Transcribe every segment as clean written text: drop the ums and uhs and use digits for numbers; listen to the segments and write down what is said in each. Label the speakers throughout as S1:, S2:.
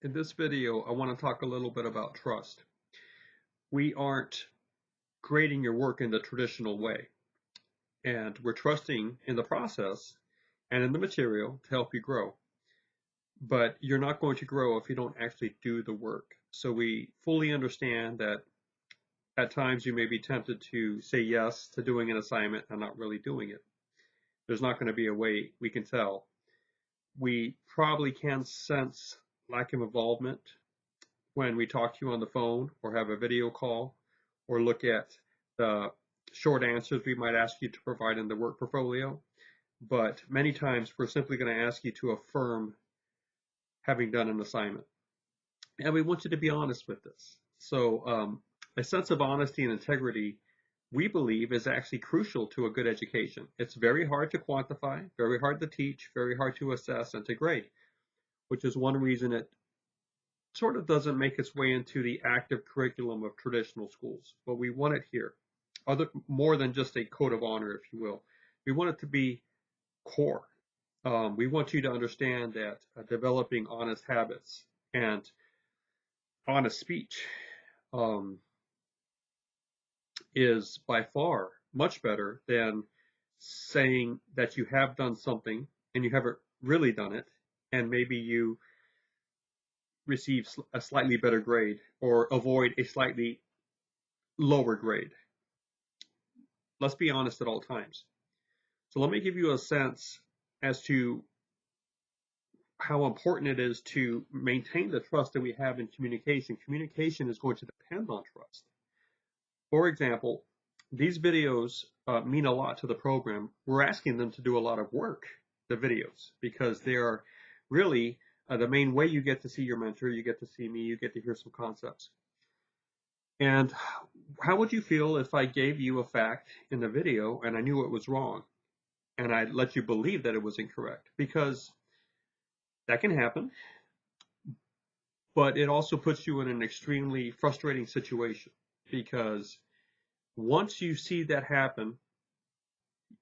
S1: In this video, I want to talk a little bit about trust. We aren't grading your work in the traditional way, and we're trusting in the process and in the material to help you grow. But you're not going to grow if you don't actually do the work. So we fully understand that at times you may be tempted to say yes to doing an assignment and not really doing it. There's not going to be a way we can tell. We probably can sense lack of involvement when we talk to you on the phone or have a video call or look at the short answers we might ask you to provide in the work portfolio. But many times we're simply going to ask you to affirm having done an assignment. And we want you to be honest with this. So a sense of honesty and integrity, we believe, is actually crucial to a good education. It's very hard to quantify, very hard to teach, very hard to assess and to grade, which is one reason it sort of doesn't make its way into the active curriculum of traditional schools, but we want it here. More than just a code of honor, if you will. We want it to be core. We want you to understand that developing honest habits and honest speech is by far much better than saying that you have done something and you haven't really done it, and maybe you receive a slightly better grade or avoid a slightly lower grade. Let's be honest at all times. So let me give you a sense as to how important it is to maintain the trust that we have in communication. Communication is going to depend on trust. For example, these videos mean a lot to the program. We're asking them to do a lot of work, the videos, because they are really the main way you get to see your mentor, you get to see me, you get to hear some concepts. And how would you feel if I gave you a fact in the video and I knew it was wrong and I let you believe that it was incorrect? Because that can happen, but it also puts you in an extremely frustrating situation, because once you see that happen,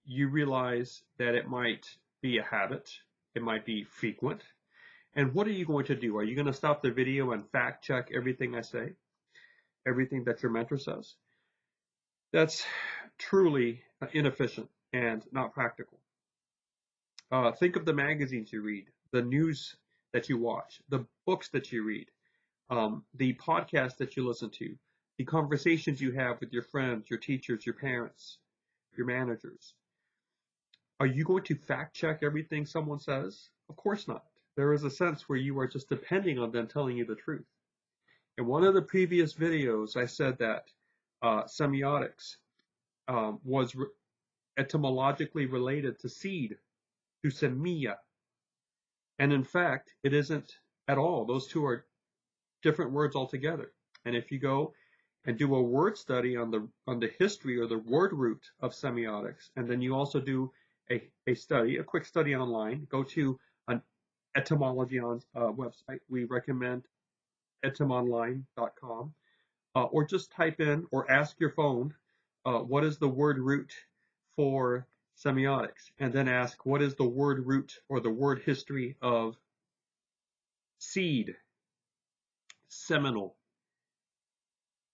S1: you realize that it might be a habit, it might be frequent. And what are you going to do? Are you going to stop the video and fact check everything I say? Everything that your mentor says? That's truly inefficient and not practical. Think of the magazines you read, the news that you watch, the books that you read, the podcasts that you listen to, the conversations you have with your friends, your teachers, your parents, your managers. Are you going to fact check everything someone says? Of course not. There is a sense where you are just depending on them telling you the truth. In one of the previous videos, I said that semiotics was etymologically related to seed, to semilla. And in fact, it isn't at all. Those two are different words altogether. And if you go and do a word study on the history or the word root of semiotics, and then you also do a quick study online, go to an etymology website. We recommend etymonline.com, or just type in or ask your phone, what is the word root for semiotics? And then ask, what is the word root or the word history of seed, seminal?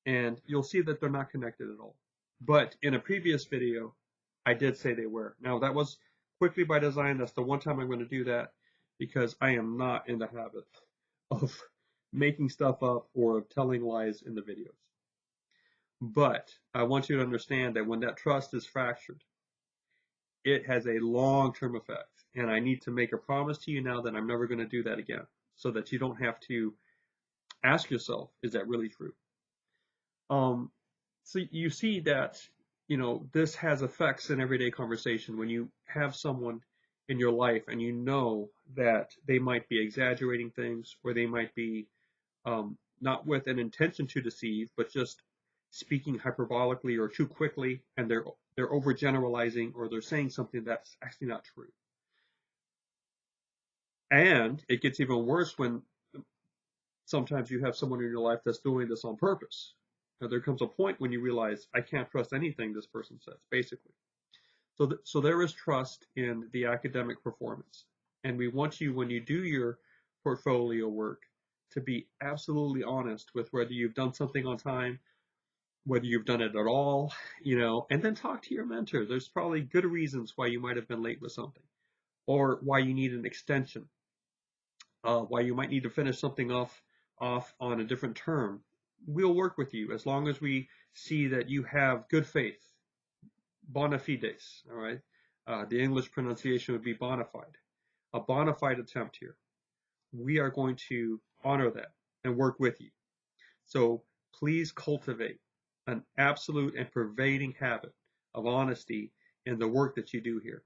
S1: And you'll see that they're not connected at all. But in a previous video, I did say they were. Now, that was quickly by design. That's the one time I'm going to do that, because I am not in the habit of making stuff up or of telling lies in the videos. But I want you to understand that when that trust is fractured, it has a long-term effect. And I need to make a promise to you now that I'm never going to do that again, so that you don't have to ask yourself, is that really true? So you see that, this has effects in everyday conversation. When you have someone in your life and you know that they might be exaggerating things, or they might be not with an intention to deceive, but just speaking hyperbolically or too quickly, and they're overgeneralizing, or they're saying something that's actually not true. And it gets even worse when sometimes you have someone in your life that's doing this on purpose. Now, there comes a point when you realize, I can't trust anything this person says, basically. So there is trust in the academic performance. And we want you, when you do your portfolio work, to be absolutely honest with whether you've done something on time, whether you've done it at all, and then talk to your mentor. There's probably good reasons why you might have been late with something, or why you need an extension, why you might need to finish something off on a different term. We'll work with you as long as we see that you have good faith, bona fides. All right, the English pronunciation would be bona fide, a bona fide attempt here. We are going to honor that and work with you. So please cultivate an absolute and pervading habit of honesty in the work that you do here.